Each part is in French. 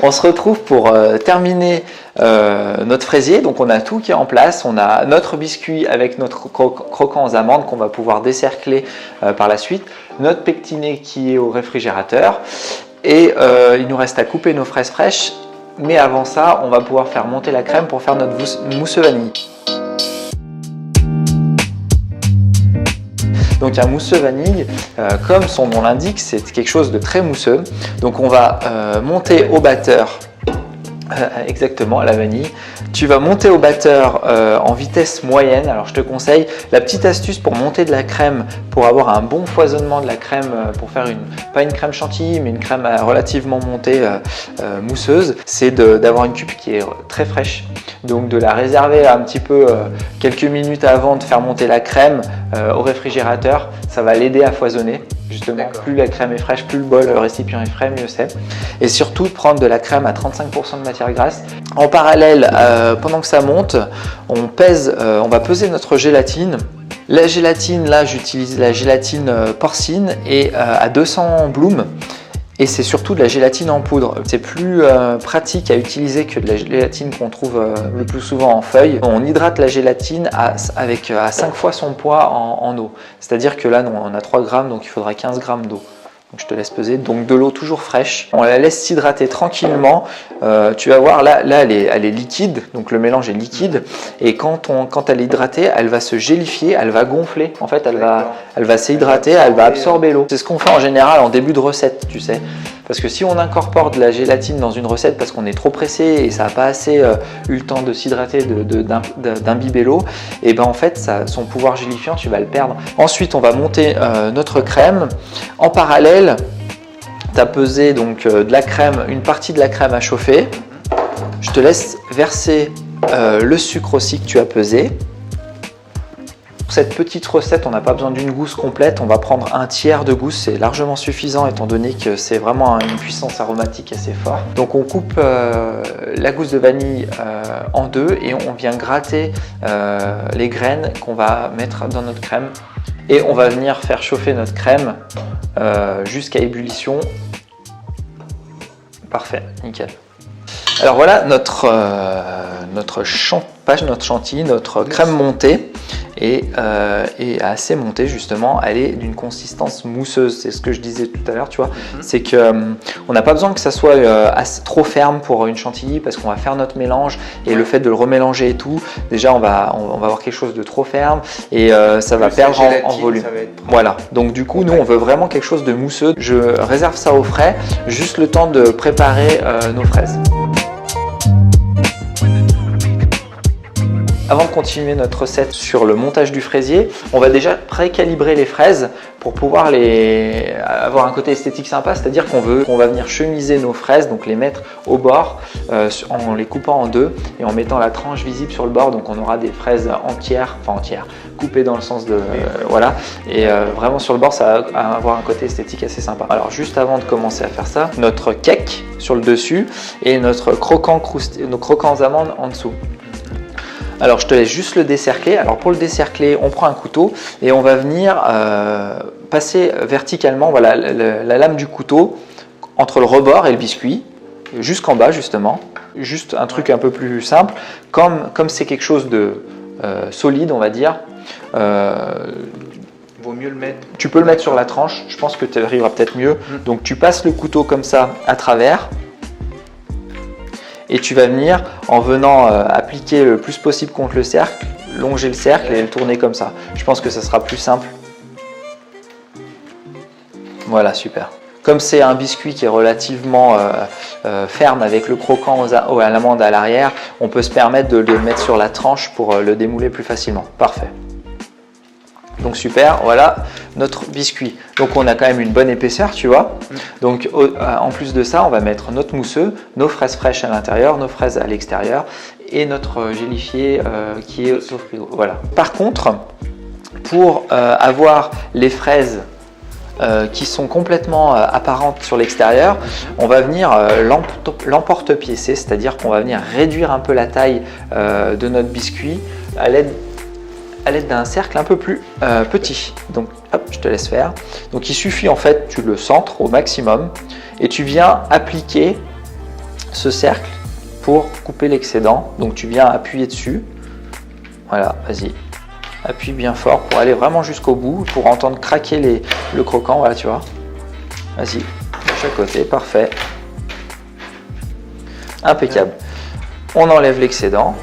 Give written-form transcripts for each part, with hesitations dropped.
On se retrouve pour terminer notre fraisier. Donc on a tout qui est en place. On a notre biscuit avec notre croquant aux amandes qu'on va pouvoir décercler par la suite. Notre pectiné qui est au réfrigérateur. Et il nous reste à couper nos fraises fraîches. Mais avant ça, on va pouvoir faire monter la crème pour faire notre mousse vanille. Donc un mousseux vanille, comme son nom l'indique, c'est quelque chose de très mousseux. Donc on va monter au batteur, exactement, la vanille. Tu vas monter au batteur en vitesse moyenne. Alors je te conseille la petite astuce pour monter de la crème, pour avoir un bon foisonnement de la crème, pour faire pas une crème chantilly, mais une crème relativement montée, mousseuse, c'est d'avoir une cuve qui est très fraîche. Donc de la réserver un petit peu quelques minutes avant de faire monter la crème au réfrigérateur, ça va l'aider à foisonner. Justement, plus la crème est fraîche, plus le récipient est frais, mieux c'est. Et surtout, prendre de la crème à 35% de matière grasse. En parallèle, pendant que ça monte, on va peser notre gélatine. La gélatine, là, j'utilise la gélatine porcine et à 200 blooms. Et c'est surtout de la gélatine en poudre. C'est plus pratique à utiliser que de la gélatine qu'on trouve le plus souvent en feuille. On hydrate la gélatine à 5 fois son poids en eau. C'est-à-dire que là, on a 3 grammes, donc il faudra 15 grammes d'eau. Donc je te laisse peser. Donc de l'eau toujours fraîche. On la laisse s'hydrater tranquillement. Tu vas voir, là elle est liquide, donc le mélange est liquide. Et quand elle est hydratée, elle va se gélifier, elle va gonfler. En fait, elle va s'hydrater, elle va absorber l'eau. C'est ce qu'on fait en général en début de recette, tu sais. Parce que si on incorpore de la gélatine dans une recette parce qu'on est trop pressé et ça n'a pas assez eu le temps de s'hydrater, d'imbiber l'eau, et ben en fait, son pouvoir gélifiant, tu vas le perdre. Ensuite, on va monter notre crème. En parallèle, tu as pesé donc de la crème, une partie de la crème à chauffer. Je te laisse verser le sucre aussi que tu as pesé. Pour cette petite recette, on n'a pas besoin d'une gousse complète, on va prendre un tiers de gousse, c'est largement suffisant étant donné que c'est vraiment une puissance aromatique assez forte. Donc on coupe la gousse de vanille en deux et on vient gratter les graines qu'on va mettre dans notre crème. Et on va venir faire chauffer notre crème jusqu'à ébullition. Parfait, nickel. Alors voilà notre chantilly, notre crème montée est assez montée justement. Elle est d'une consistance mousseuse, c'est ce que je disais tout à l'heure, tu vois. C'est que on n'a pas besoin que ça soit trop ferme pour une chantilly parce qu'on va faire notre mélange et le fait de le remélanger et tout, déjà on va avoir quelque chose de trop ferme et ça va perdre en volume. Voilà, donc du coup nous on veut vraiment quelque chose de mousseux. Je réserve ça au frais, juste le temps de préparer nos fraises. Avant de continuer notre recette sur le montage du fraisier, on va déjà précalibrer les fraises pour pouvoir avoir un côté esthétique sympa, c'est-à-dire qu'on va venir chemiser nos fraises, donc les mettre au bord en les coupant en deux et en mettant la tranche visible sur le bord, donc on aura des fraises entières, coupées dans le sens de voilà, et vraiment sur le bord ça va avoir un côté esthétique assez sympa. Alors juste avant de commencer à faire ça, notre cake sur le dessus et notre nos croquants aux amandes en dessous. Alors je te laisse juste le décercler. Alors pour le décercler, on prend un couteau et on va venir passer verticalement, voilà, la lame du couteau entre le rebord et le biscuit, jusqu'en bas justement. Juste un truc un peu plus simple, comme c'est quelque chose de solide, on va dire. Vaut mieux le mettre. Tu peux le mettre sur la tranche, je pense que tu arriveras peut-être mieux. Donc tu passes le couteau comme ça à travers. Et tu vas venir, en venant appliquer le plus possible contre le cercle, longer le cercle et le tourner comme ça. Je pense que ça sera plus simple. Voilà, super. Comme c'est un biscuit qui est relativement ferme avec le croquant à l'amande à l'arrière, on peut se permettre de le mettre sur la tranche pour le démouler plus facilement. Parfait. Donc super, voilà notre biscuit. Donc on a quand même une bonne épaisseur, tu vois. Donc en plus de ça, on va mettre notre mousseux, nos fraises fraîches à l'intérieur, nos fraises à l'extérieur et notre gélifié qui est au frigo. Voilà. Par contre, pour avoir les fraises qui sont complètement apparentes sur l'extérieur, on va venir l'emporte-piécer, c'est-à-dire qu'on va venir réduire un peu la taille de notre biscuit à l'aide d'un cercle un peu plus petit. Donc hop, je te laisse faire. Donc il suffit en fait, tu le centres au maximum et tu viens appliquer ce cercle pour couper l'excédent. Donc tu viens appuyer dessus. Voilà, vas-y. Appuie bien fort pour aller vraiment jusqu'au bout, pour entendre craquer le croquant. Voilà, tu vois. Vas-y, de chaque côté, parfait. Impeccable. On enlève l'excédent.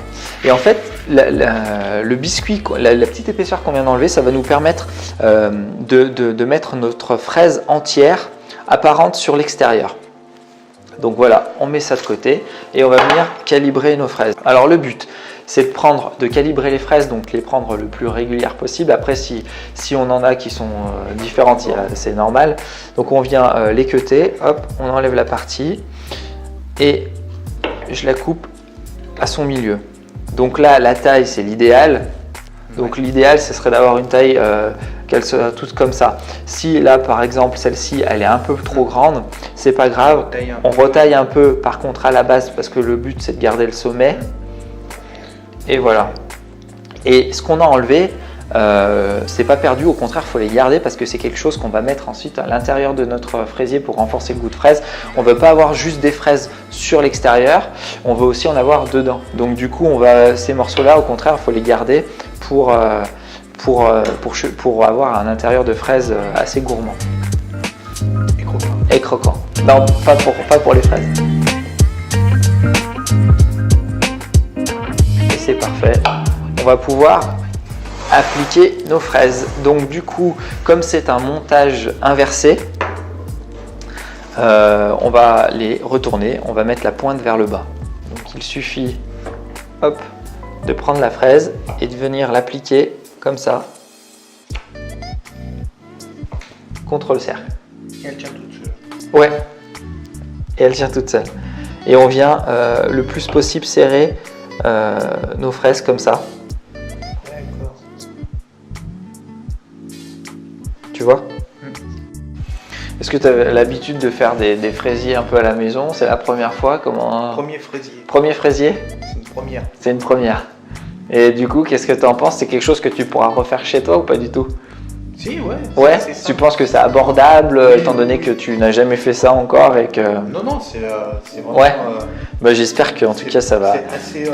Et en fait, le biscuit, la petite épaisseur qu'on vient d'enlever, ça va nous permettre de mettre notre fraise entière apparente sur l'extérieur. Donc voilà, on met ça de côté et on va venir calibrer nos fraises. Alors le but, c'est de calibrer les fraises, donc les prendre le plus régulière possible. Après, si on en a qui sont différentes, c'est normal. Donc on vient les cutter, hop, on enlève la partie et je la coupe à son milieu. Donc là, la taille, c'est l'idéal. Donc l'idéal, ce serait d'avoir une taille qu'elle soit toute comme ça. Si là, par exemple, celle-ci, elle est un peu trop grande, c'est pas grave. On retaille un peu, par contre, à la base, parce que le but, c'est de garder le sommet. Et voilà. Et ce qu'on a enlevé, c'est pas perdu, au contraire, il faut les garder parce que c'est quelque chose qu'on va mettre ensuite à l'intérieur de notre fraisier pour renforcer le goût de fraise. On ne veut pas avoir juste des fraises sur l'extérieur, on veut aussi en avoir dedans. Donc du coup, ces morceaux-là, au contraire, il faut les garder pour avoir un intérieur de fraises assez gourmand. Et croquant. Non, pas pour les fraises. Et c'est parfait. On va pouvoir appliquer nos fraises. Donc du coup, comme c'est un montage inversé, on va les retourner, on va mettre la pointe vers le bas. Donc il suffit, hop, de prendre la fraise et de venir l'appliquer comme ça contre le cercle. Et elle tient toute seule. Ouais, et elle tient toute seule. Et on vient le plus possible serrer nos fraises comme ça. Tu vois? Est-ce que tu as l'habitude de faire des fraisiers un peu à la maison? C'est la première fois? Premier fraisier. Premier fraisier? C'est une première. C'est une première. Et du coup, qu'est-ce que tu en penses? C'est quelque chose que tu pourras refaire chez toi ou pas du tout? Si, ouais. Ouais, tu penses que c'est abordable, oui, étant donné que tu n'as jamais fait ça encore et que... Non, c'est vraiment... Ouais, bah, j'espère qu'en tout cas ça va... C'est assez...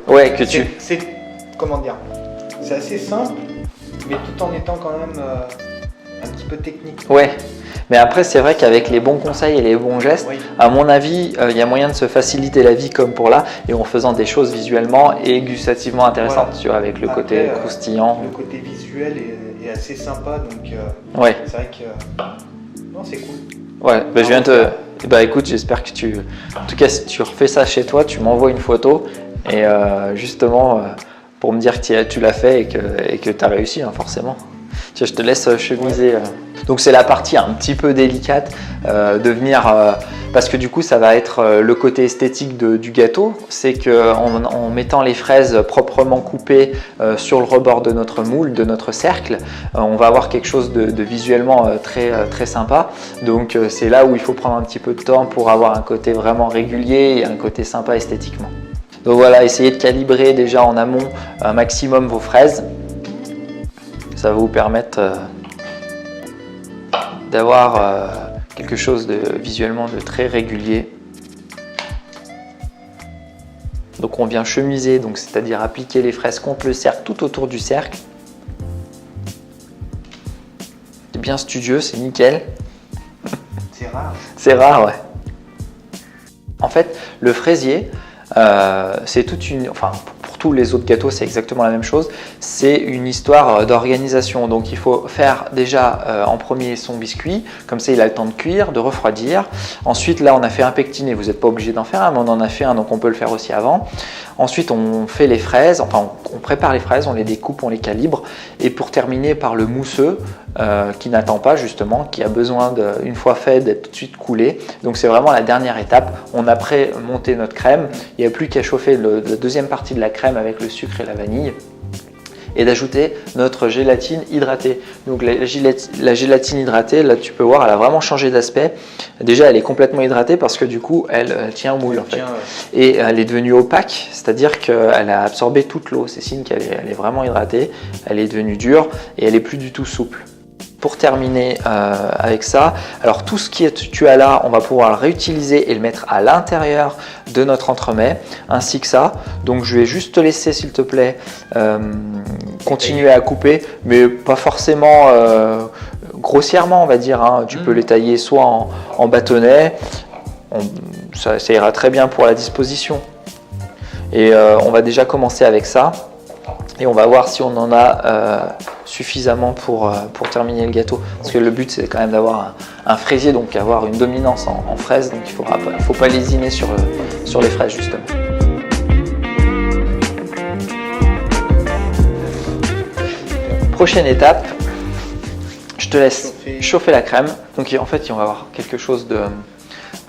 Ouais, que tu... Comment dire? C'est assez simple, mais tout en étant quand même... un petit peu technique. Ouais, mais après c'est vrai qu'avec les bons conseils et les bons gestes, oui, à mon avis, il y a moyen de se faciliter la vie comme pour là, et en faisant des choses visuellement et gustativement intéressantes, voilà. Tu vois, avec le après, côté croustillant. Le côté visuel est assez sympa, donc ouais. C'est vrai que non, c'est cool. Ouais, bah, je viens bah écoute, j'espère que en tout cas si tu refais ça chez toi, tu m'envoies une photo et justement pour me dire que tu l'as fait et que tu as réussi, hein, forcément. Tiens, je te laisse chemiser. Ouais. Donc c'est la partie un petit peu délicate de venir, parce que du coup ça va être le côté esthétique du gâteau, c'est qu'en mettant les fraises proprement coupées sur le rebord de notre moule, de notre cercle, on va avoir quelque chose de visuellement très sympa. Donc c'est là où il faut prendre un petit peu de temps pour avoir un côté vraiment régulier et un côté sympa esthétiquement. Donc voilà, essayez de calibrer déjà en amont un maximum vos fraises. Ça va vous permettre d'avoir quelque chose visuellement de très régulier. Donc on vient chemiser, c'est-à-dire appliquer les fraises contre le cercle, tout autour du cercle. C'est bien studieux, c'est nickel. C'est rare. C'est rare, ouais. En fait, le fraisier, c'est toute une... Enfin, pour tous les autres gâteaux, c'est exactement la même chose. C'est une histoire d'organisation. Donc, il faut faire déjà en premier son biscuit. Comme ça, il a le temps de cuire, de refroidir. Ensuite, là, on a fait un pectiné. Vous n'êtes pas obligé d'en faire un, mais on en a fait un, donc on peut le faire aussi avant. Ensuite, on fait les fraises. Enfin, on prépare les fraises, on les découpe, on les calibre. Et pour terminer par le mousseux, qui n'attend pas justement, qui a besoin, une fois fait, d'être tout de suite coulé. Donc, c'est vraiment la dernière étape. On a pré-monté notre crème. Il n'y a plus qu'à chauffer la deuxième partie de la crème avec le sucre et la vanille et d'ajouter notre gélatine hydratée. Donc la gélatine hydratée, là tu peux voir, elle a vraiment changé d'aspect. Déjà elle est complètement hydratée parce que du coup elle tient au moule en fait. Et elle est devenue opaque, c'est-à-dire qu'elle a absorbé toute l'eau. C'est signe qu'elle est vraiment hydratée, elle est devenue dure et elle est plus du tout souple. pour terminer avec ça, alors tout ce que tu as là, on va pouvoir le réutiliser et le mettre à l'intérieur de notre entremets, ainsi que ça. Donc je vais juste te laisser, s'il te plaît, continuer à couper, mais pas forcément grossièrement, on va dire. Hein. Tu peux les tailler soit en bâtonnets, ça ira très bien pour la disposition. Et on va déjà commencer avec ça. Et on va voir si on en a suffisamment pour terminer le gâteau. Parce que le but, c'est quand même d'avoir un fraisier, donc avoir une dominance en fraises. Donc il ne faut pas lésiner sur les fraises, justement. Prochaine étape, je te laisse chauffer la crème. Donc en fait, on va avoir quelque chose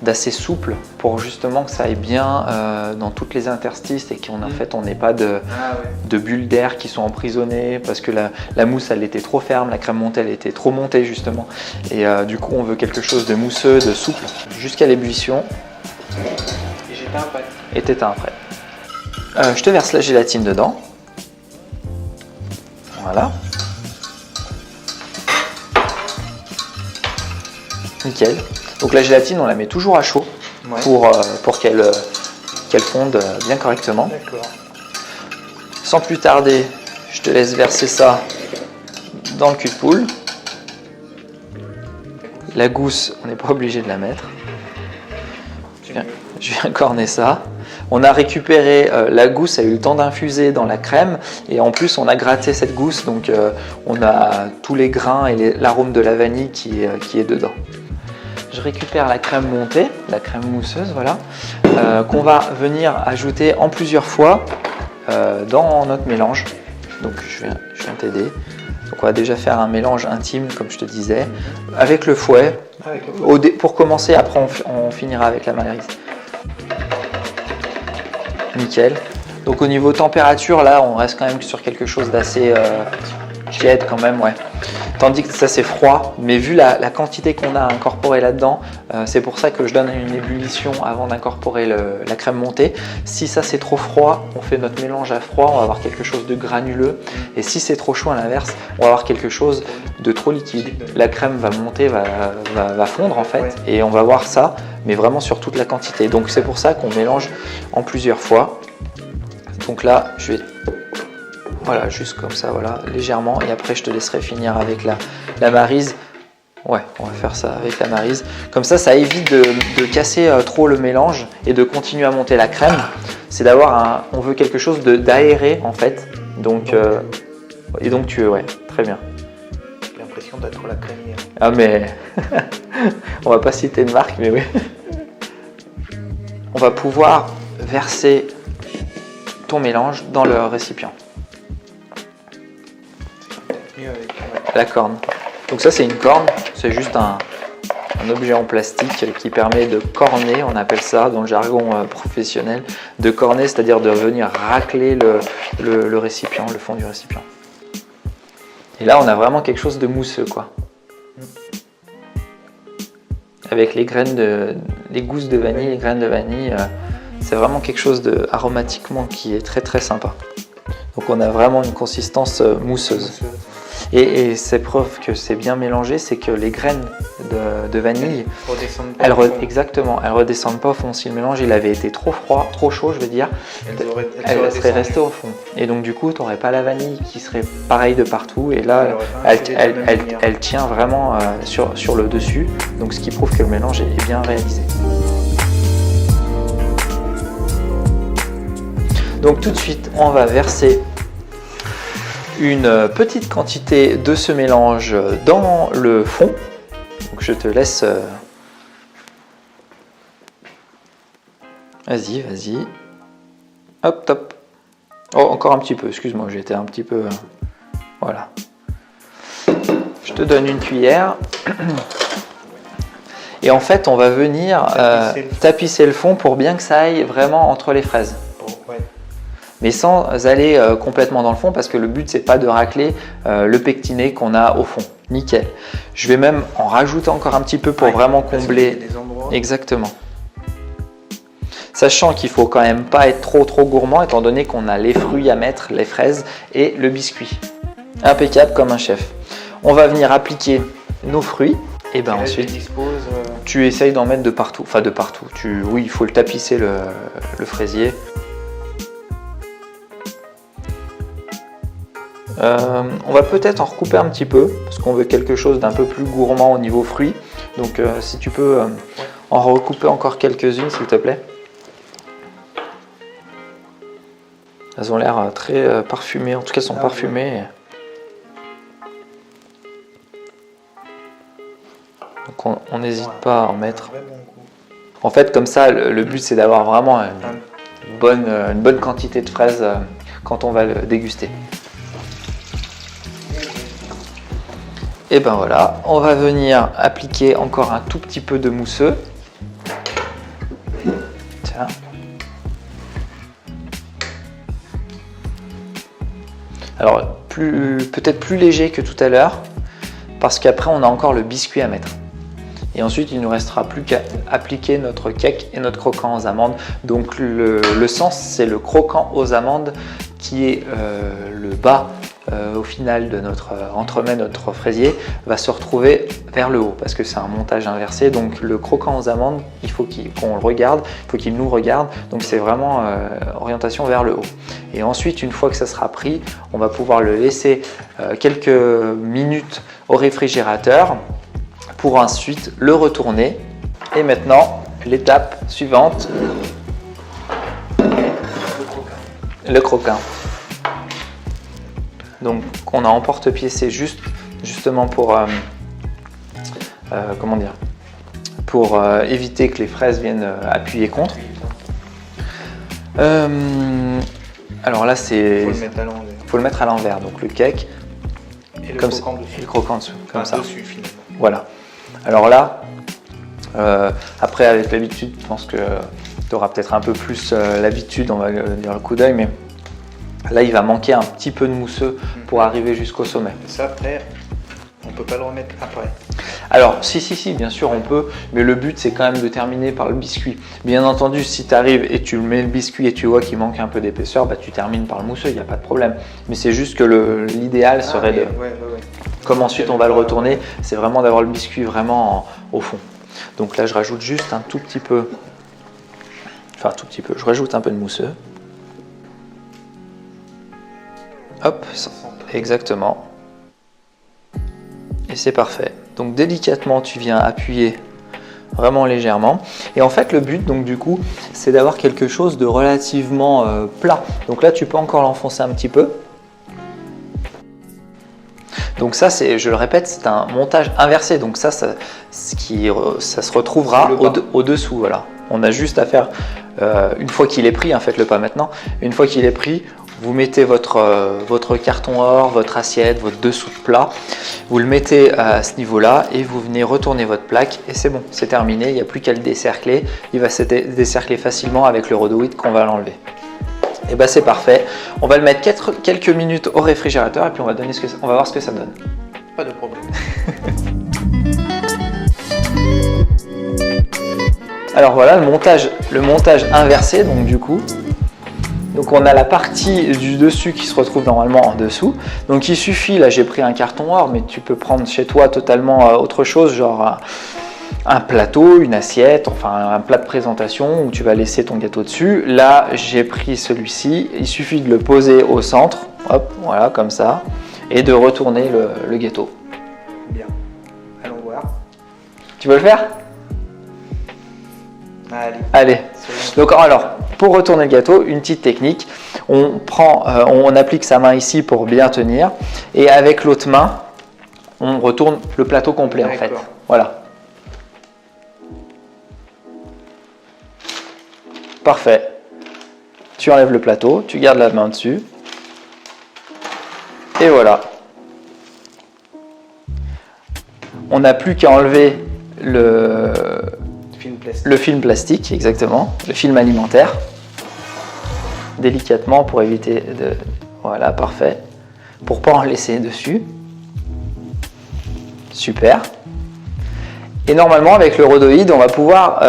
d'assez souple pour justement que ça aille bien dans toutes les interstices et qu'en fait on n'ait pas de bulles d'air qui sont emprisonnées parce que la mousse elle était trop ferme, la crème montée elle était trop montée justement et du coup on veut quelque chose de mousseux, de souple jusqu'à l'ébullition. Et j'éteins après. Et t'éteins après. Je te verse la gélatine dedans. Voilà. Nickel. Donc la gélatine, on la met toujours à chaud pour qu'elle fonde bien correctement. D'accord. Sans plus tarder, je te laisse verser ça dans le cul de poule. La gousse, on n'est pas obligé de la mettre. Je viens corner ça. On a récupéré la gousse, a eu le temps d'infuser dans la crème et en plus on a gratté cette gousse, donc on a tous les grains et l'arôme de la vanille qui est dedans. Je récupère la crème montée, la crème mousseuse, voilà, qu'on va venir ajouter en plusieurs fois dans notre mélange. Donc je viens t'aider. Donc on va déjà faire un mélange intime, comme je te disais, avec le fouet. Pour commencer, après on finira avec la maryse. Nickel. Donc au niveau température, là, on reste quand même sur quelque chose d'assez tiède quand même, ouais. Tandis que ça c'est froid, mais vu la quantité qu'on a incorporée là-dedans, c'est pour ça que je donne une ébullition avant d'incorporer la crème montée. Si ça c'est trop froid, on fait notre mélange à froid, on va avoir quelque chose de granuleux. Et si c'est trop chaud à l'inverse, on va avoir quelque chose de trop liquide. La crème va monter, va fondre en fait, et on va voir ça, mais vraiment sur toute la quantité. Donc c'est pour ça qu'on mélange en plusieurs fois. Donc là, je vais... Voilà, juste comme ça, voilà, légèrement. Et après, je te laisserai finir avec la maryse. Ouais, on va faire ça avec la maryse. Comme ça évite de casser trop le mélange et de continuer à monter la crème. C'est d'avoir on veut quelque chose d'aéré en fait. Donc, et donc ouais, très bien. J'ai l'impression d'être la crémière. Ah mais, on va pas citer de marque, mais oui. On va pouvoir verser ton mélange dans le récipient. La corne. Donc ça c'est une corne, c'est juste un objet en plastique qui permet de corner, on appelle ça dans le jargon professionnel, de corner, c'est-à-dire de venir racler le récipient, le fond du récipient. Et là on a vraiment quelque chose de mousseux quoi. Avec les gousses de vanille, les graines de vanille, c'est vraiment quelque chose aromatiquement qui est très très sympa. Donc on a vraiment une consistance mousseuse. Et c'est preuve que c'est bien mélangé, c'est que les graines de vanille, elles redescendent pas au fond. Si le mélange il avait été trop froid, trop chaud, je veux dire, elles seraient restées au fond. Et donc du coup, tu n'aurais pas la vanille qui serait pareille de partout. Et là, elle tient vraiment sur le dessus. Donc ce qui prouve que le mélange est bien réalisé. Donc tout de suite, on va verser une petite quantité de ce mélange dans le fond. Donc je te laisse. Vas-y. Hop, top. Oh, encore un petit peu, excuse-moi, j'étais un petit peu. Voilà. Je te donne une cuillère. Et en fait, on va venir tapisser le fond pour bien que ça aille vraiment entre les fraises. Mais sans aller complètement dans le fond parce que le but c'est pas de racler le pectiné qu'on a au fond. Nickel. Je vais même en rajouter encore un petit peu pour vraiment combler. Exactement. Sachant qu'il faut quand même pas être trop gourmand étant donné qu'on a les fruits à mettre, les fraises et le biscuit. Impeccable comme un chef. On va venir appliquer nos fruits. Et ben là, je ensuite, dispose, tu essayes d'en mettre de partout. Enfin, de partout. Oui, il faut le tapisser le fraisier. On va peut-être en recouper un petit peu parce qu'on veut quelque chose d'un peu plus gourmand au niveau fruits. Donc si tu peux en recouper encore quelques-unes s'il te plaît. Elles ont l'air très parfumées, en tout cas elles sont parfumées. Donc on n'hésite pas à en mettre. En fait comme ça le but c'est d'avoir vraiment une bonne quantité de fraises quand on va le déguster. Et ben voilà, on va venir appliquer encore un tout petit peu de mousseux. Tiens. Alors peut-être plus léger que tout à l'heure, parce qu'après on a encore le biscuit à mettre. Et ensuite il ne nous restera plus qu'à appliquer notre cake et notre croquant aux amandes. Donc le sens c'est le croquant aux amandes qui est le bas au final de notre entremets, notre fraisier va se retrouver vers le haut parce que c'est un montage inversé. Donc le croquant aux amandes, il faut qu'on le regarde, il faut qu'il nous regarde. Donc c'est vraiment orientation vers le haut. Et ensuite, une fois que ça sera pris, on va pouvoir le laisser quelques minutes au réfrigérateur pour ensuite le retourner. Et maintenant, l'étape suivante, le croquant. Donc on a emporte-pied, c'est justement pour comment dire, pour éviter que les fraises viennent appuyer contre. Alors là c'est faut le mettre à l'envers, donc le cake et le comme croquant ça, dessus. et le croquant dessous, comme ça. Dessus, finalement. Voilà. Alors là, après avec l'habitude, je pense que tu auras peut-être un peu plus l'habitude, on va dire le coup d'œil, mais là il va manquer un petit peu de mousseux pour arriver jusqu'au sommet. Et ça après, on peut pas le remettre après. Alors si, bien sûr on peut, mais le but c'est quand même de terminer par le biscuit. Bien entendu, si tu arrives et tu mets le biscuit et tu vois qu'il manque un peu d'épaisseur, bah, tu termines par le mousseux, il n'y a pas de problème. Mais c'est juste que l'idéal serait de... Ouais. Comme ensuite on va le retourner, c'est vraiment d'avoir le biscuit vraiment au fond. Donc là je rajoute juste un tout petit peu, je rajoute un peu de mousseux. Hop, exactement. Et c'est parfait. Donc délicatement tu viens appuyer vraiment légèrement. Et en fait le but donc du coup c'est d'avoir quelque chose de relativement plat. Donc là tu peux encore l'enfoncer un petit peu. Donc ça, je le répète, c'est un montage inversé. Donc ça se retrouvera au-dessous. Voilà. On a juste à faire, une fois qu'il est pris, faites-le pas maintenant, une fois qu'il est pris, vous mettez votre carton or, votre assiette, votre dessous de plat, vous le mettez à ce niveau-là et vous venez retourner votre plaque et c'est bon, c'est terminé, il n'y a plus qu'à le décercler. Il va se décercler facilement avec le rhodoïd qu'on va l'enlever. Et bah c'est parfait. On va le mettre quelques minutes au réfrigérateur et puis on va voir ce que ça donne. Pas de problème. Alors voilà le montage inversé donc du coup. Donc on a la partie du dessus qui se retrouve normalement en dessous. Donc il suffit, là j'ai pris un carton or, mais tu peux prendre chez toi totalement autre chose, genre un plateau, une assiette, enfin un plat de présentation où tu vas laisser ton gâteau dessus. Là j'ai pris celui-ci, il suffit de le poser au centre, hop, voilà comme ça, et de retourner le gâteau. Bien, allons voir. Tu veux le faire? Allez. Donc alors, pour retourner le gâteau, une petite technique, on applique sa main ici pour bien tenir, et avec l'autre main, on retourne le plateau complet en fait. Voilà. Parfait. Tu enlèves le plateau, tu gardes la main dessus. Et voilà. On n'a plus qu'à enlever le film plastique, exactement, le film alimentaire. Délicatement pour éviter de... Voilà, parfait. Pour pas en laisser dessus. Super. Et normalement, avec le rhodoïd, on va pouvoir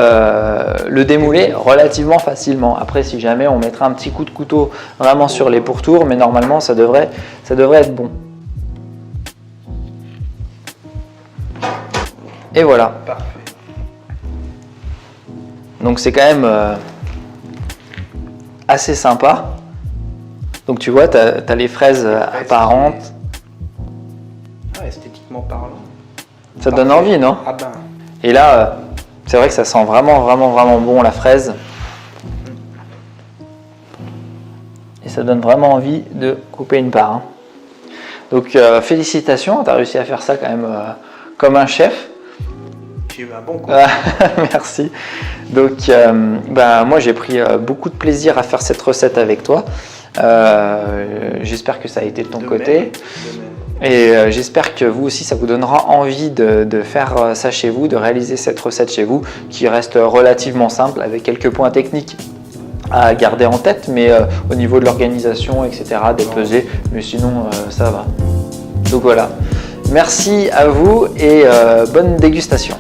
le démouler relativement facilement. Après, si jamais, on mettra un petit coup de couteau vraiment sur les pourtours, mais normalement, ça devrait être bon. Et voilà. Parfait. Donc c'est quand même assez sympa. Donc tu vois, tu as les fraises apparentes. Ah, esthétiquement parlant. Ça Parfait. donne envie, non? Ah ben. Et là, c'est vrai que ça sent vraiment, vraiment, vraiment bon la fraise. Et ça donne vraiment envie de couper une part. Hein. Donc félicitations, tu as réussi à faire ça quand même comme un chef. J'ai eu un bon coup. Merci. Donc moi j'ai pris beaucoup de plaisir à faire cette recette avec toi. J'espère que ça a été de ton côté. Et j'espère que vous aussi ça vous donnera envie de faire ça chez vous, de réaliser cette recette chez vous qui reste relativement simple avec quelques points techniques à garder en tête, mais au niveau de l'organisation, etc., des pesées, mais sinon ça va. Donc voilà. Merci à vous et bonne dégustation.